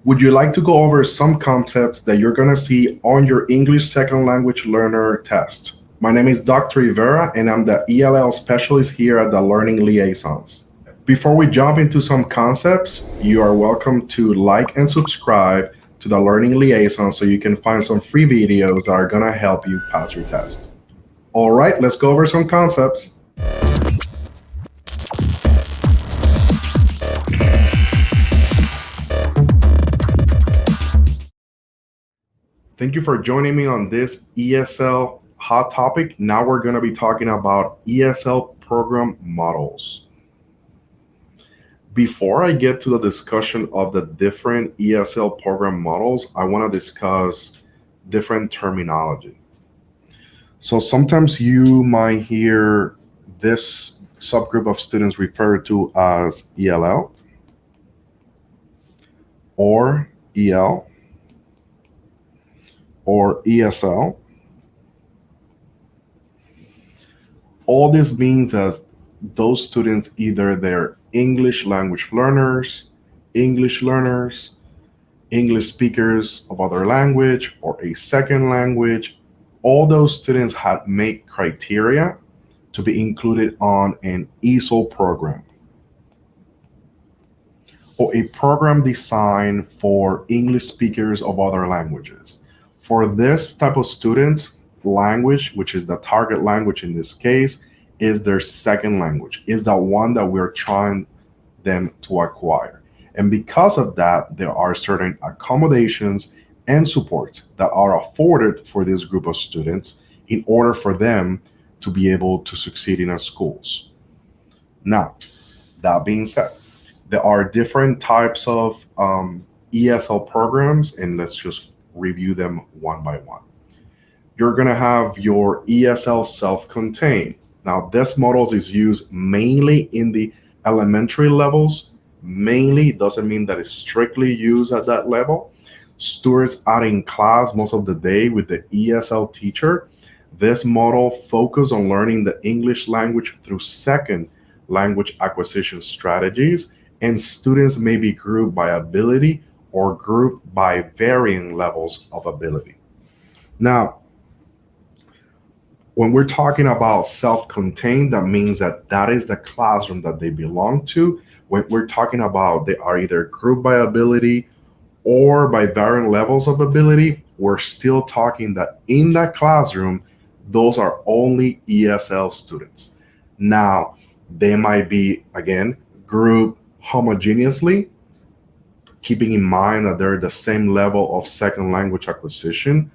Would you like to go over some concepts that you're going to see on your English Second Language Learner test? My name is Dr. Rivera, and I'm the ELL specialist here at the Learning Liaisons. Before we jump into some concepts, you are welcome to like and subscribe to the Learning Liaison so you can find some free videos that are going to help you pass your test. All right, let's go over some concepts. Thank you for joining me on this ESL hot topic. Now we're going to be talking about ESL Program Models. Before I get to the discussion of the different ESL program models, I want to discuss different terminology. So sometimes you might hear this subgroup of students referred to as ELL or EL or ESL. All this means that those students, either they're English language learners, English learners, English speakers of other language, or a second language, all those students had met criteria to be included on an ESOL program or a program designed for English speakers of other languages. For this type of students, language, which is the target language in this case, is their second language, is the one that we're trying them to acquire. And because of that, there are certain accommodations and supports that are afforded for this group of students in order for them to be able to succeed in our schools. Now, that being said, there are different types of ESL programs, and let's just review them one by one. You're going to have your ESL self-contained. Now, this model is used mainly in the elementary levels. Mainly doesn't mean that it's strictly used at that level. Students are in class most of the day with the ESL teacher. This model focuses on learning the English language through second language acquisition strategies, and students may be grouped by ability or grouped by varying levels of ability. Now, when we're talking about self-contained, that means that is the classroom that they belong to. When we're talking about they are either grouped by ability or by varying levels of ability, we're still talking that in that classroom, those are only ESL students. Now, they might be, again, grouped homogeneously, keeping in mind that they're the same level of second language acquisition,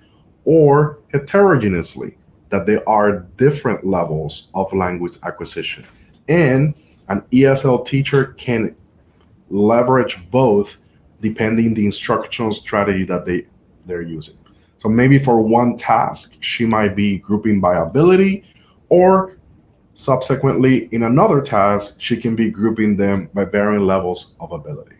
or heterogeneously, that there are different levels of language acquisition. And an ESL teacher can leverage both depending the instructional strategy that they're using. So maybe for one task, she might be grouping by ability, or subsequently in another task, she can be grouping them by varying levels of ability.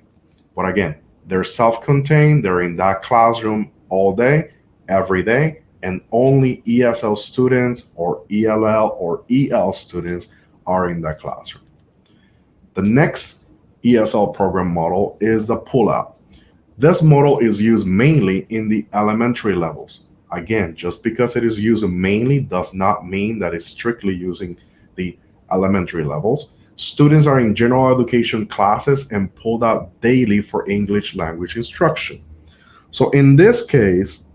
But again, they're self-contained, they're in that classroom all day, every day, and only ESL students or ELL or EL students are in that classroom. The next ESL program model is the pullout. This model is used mainly in the elementary levels. Again, just because it is used mainly does not mean that it's strictly using the elementary levels. Students are in general education classes and pulled out daily for English language instruction. So in this case,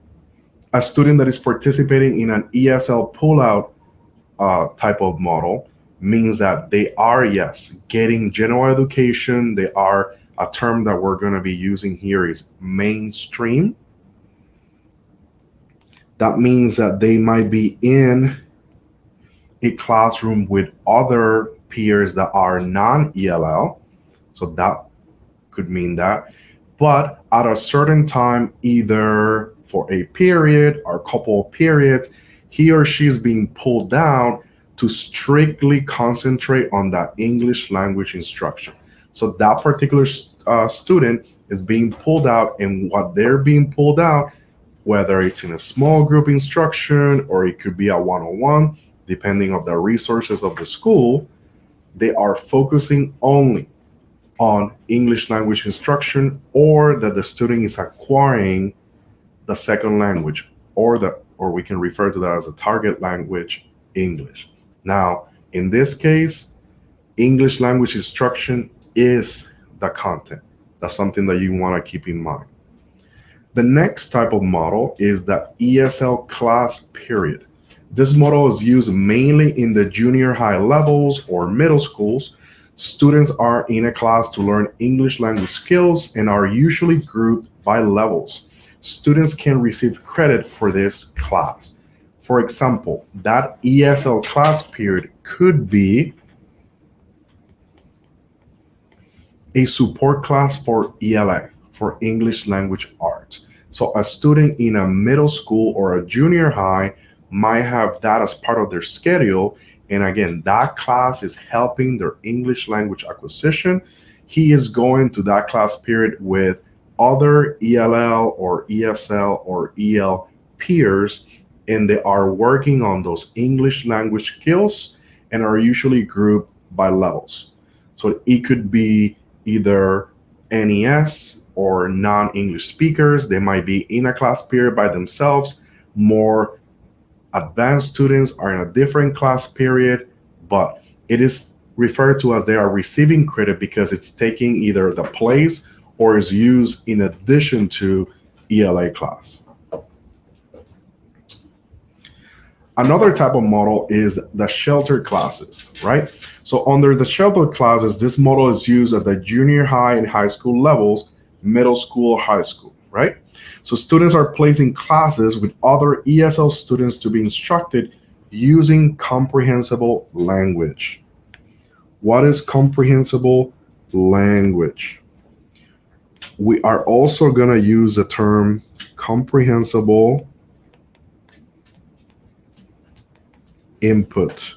a student that is participating in an ESL pullout type of model means that they are, yes, getting general education. They are, a term that we're going to be using here is mainstream. That means that they might be in a classroom with other peers that are non-ELL. So that could mean that. But at a certain time, either for a period or a couple of periods, he or she is being pulled down to strictly concentrate on that English language instruction. So that particular student is being pulled out, and what they're being pulled out, whether it's in a small group instruction or it could be a one-on-one, depending on the resources of the school, they are focusing only on English language instruction, or that the student is acquiring the second language, or we can refer to that as a target language, English. Now, in this case, English language instruction is the content. That's something that you want to keep in mind. The next type of model is the ESL class period. This model is used mainly in the junior high levels or middle schools. Students are in a class to learn English language skills and are usually grouped by levels. Students can receive credit for this class. For example, that ESL class period could be a support class for ELL, for English language arts. So a student in a middle school or a junior high might have that as part of their schedule. And again, that class is helping their English language acquisition. He is going to that class period with other ELL or ESL or EL peers, and they are working on those English language skills and are usually grouped by levels. So it could be either NES or non-English speakers. They might be in a class period by themselves. More advanced students are in a different class period, but it is referred to as they are receiving credit because it's taking either the place or is used in addition to ELA class. Another type of model is the sheltered classes, right? So under the sheltered classes, this model is used at the junior high and high school levels, middle school, high school, right? So students are placed in classes with other ESL students to be instructed using comprehensible language. What is comprehensible language? We are also going to use the term comprehensible input,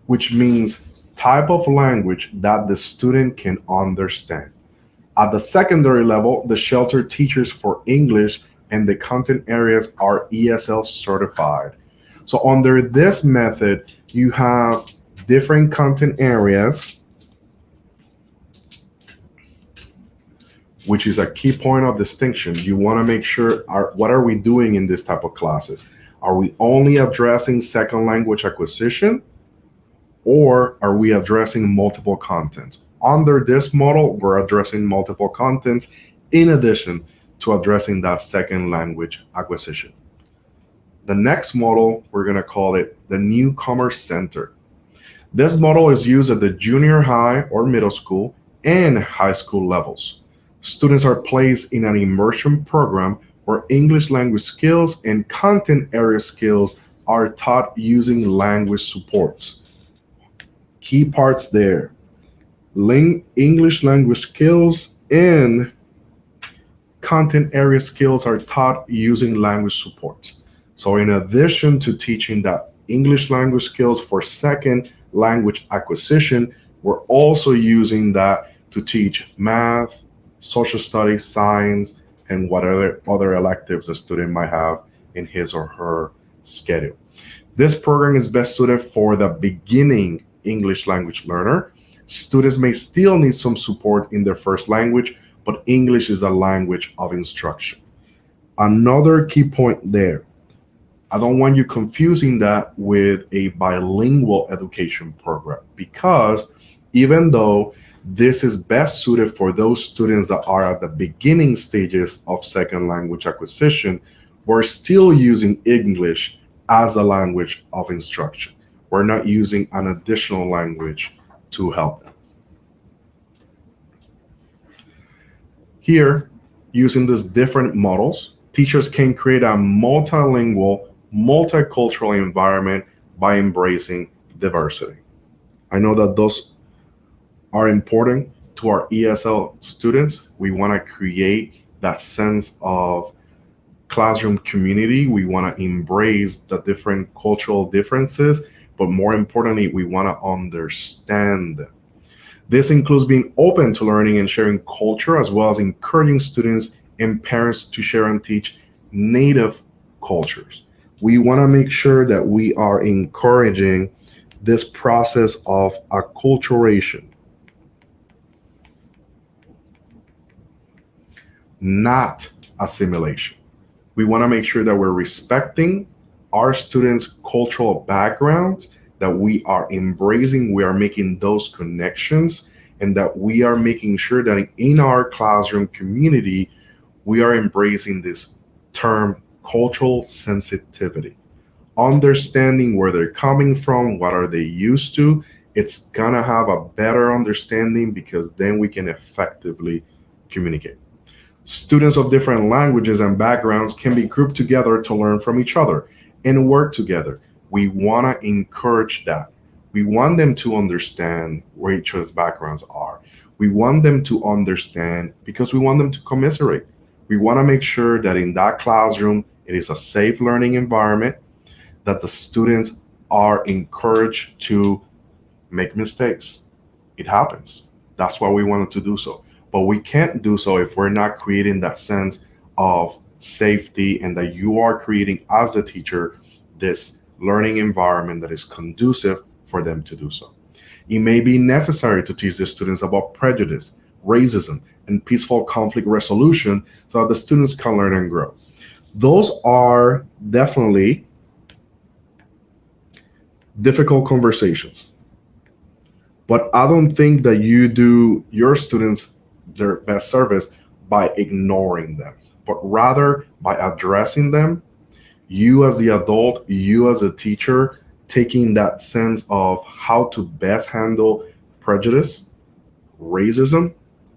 which means type of language that the student can understand. At the secondary level, the sheltered teachers for English and the content areas are ESL certified. So under this method, you have different content areas, which is a key point of distinction. You want to make sure, what are we doing in this type of classes? Are we only addressing second language acquisition, or are we addressing multiple contents? Under this model, we're addressing multiple contents in addition to addressing that second language acquisition. The next model, we're going to call it the Newcomer Center. This model is used at the junior high or middle school and high school levels. Students are placed in an immersion program where English language skills and content area skills are taught using language supports. Key parts there. English language skills and content area skills are taught using language supports. So in addition to teaching that English language skills for second language acquisition, we're also using that to teach math, social studies, science, and whatever other electives a student might have in his or her schedule. This program is best suited for the beginning English language learner. Students may still need some support in their first language, but English is a language of instruction. Another key point there, I don't want you confusing that with a bilingual education program, because even though this is best suited for those students that are at the beginning stages of second language acquisition, we're still using English as a language of instruction. We're not using an additional language to help them. Here, using these different models, teachers can create a multilingual, multicultural environment by embracing diversity. I know that those are important to our ESL students. We want to create that sense of classroom community. We want to embrace the different cultural differences, but more importantly, we want to understand them. This includes being open to learning and sharing culture, as well as encouraging students and parents to share and teach native cultures. We want to make sure that we are encouraging this process of acculturation, not assimilation. We want to make sure that we're respecting our students' cultural backgrounds, that we are embracing, we are making those connections, and that we are making sure that in our classroom community, we are embracing this term cultural sensitivity, understanding where they're coming from, what are they used to. It's gonna have a better understanding because then we can effectively communicate. Students of different languages and backgrounds can be grouped together to learn from each other and work together. We want to encourage that. We want them to understand where each other's backgrounds are. We want them to understand because we want them to commiserate. We want to make sure that in that classroom, it is a safe learning environment, that the students are encouraged to make mistakes. It happens. That's why we wanted to do so. But we can't do so if we're not creating that sense of safety and that you are creating, as a teacher, this learning environment that is conducive for them to do so. It may be necessary to teach the students about prejudice, racism, and peaceful conflict resolution so that the students can learn and grow. Those are definitely difficult conversations. But I don't think that you do your students their best service by ignoring them, but rather by addressing them. You as the adult, you as a teacher, taking that sense of how to best handle prejudice, racism,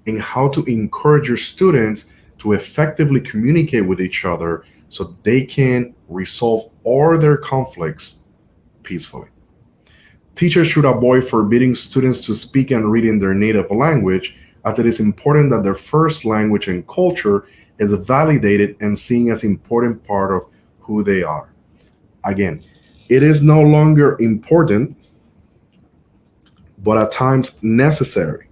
and how to encourage your students to effectively communicate with each other so they can resolve all their conflicts peacefully. Teachers should avoid forbidding students to speak and read in their native language, as it is important that their first language and culture is validated and seen as important part of who they are. Again, it is no longer important, but at times necessary.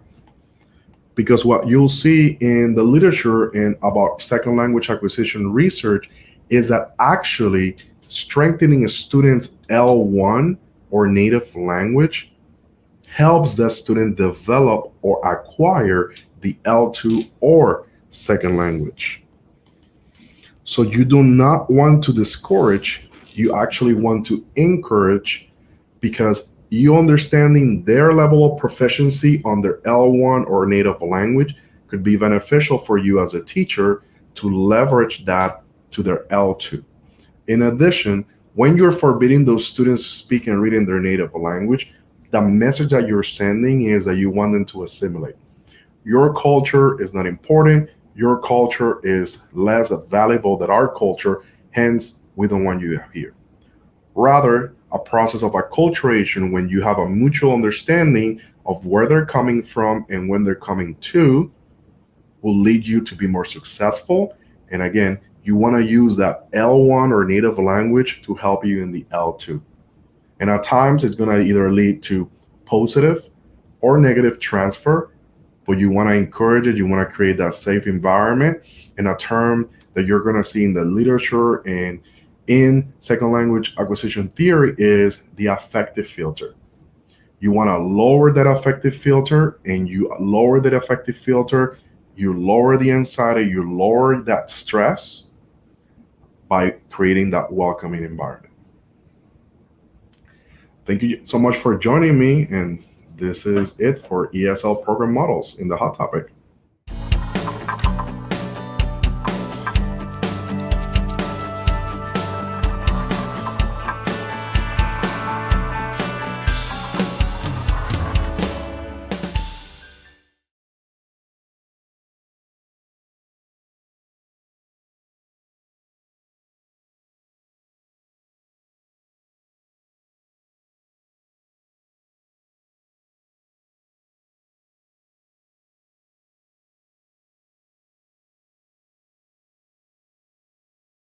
Because what you'll see in the literature and about second language acquisition research is that actually strengthening a student's L1 or native language helps that student develop or acquire the L2 or second language. So you do not want to discourage, you actually want to encourage, because you understanding their level of proficiency on their L1 or native language could be beneficial for you as a teacher to leverage that to their L2. In addition, when you're forbidding those students to speak and read in their native language, the message that you're sending is that you want them to assimilate. Your culture is not important. Your culture is less valuable than our culture. Hence, we don't want you here. Rather, a process of acculturation when you have a mutual understanding of where they're coming from and when they're coming to will lead you to be more successful. And again, you want to use that L1 or native language to help you in the L2. And at times, it's going to either lead to positive or negative transfer, but you want to encourage it. You want to create that safe environment. And a term that you're going to see in the literature and in second language acquisition theory is the affective filter. You want to lower that affective filter, and you lower that affective filter, you lower the anxiety, you lower that stress by creating that welcoming environment. Thank you so much for joining me, and this is it for ESL Program Models in the Hot Topic.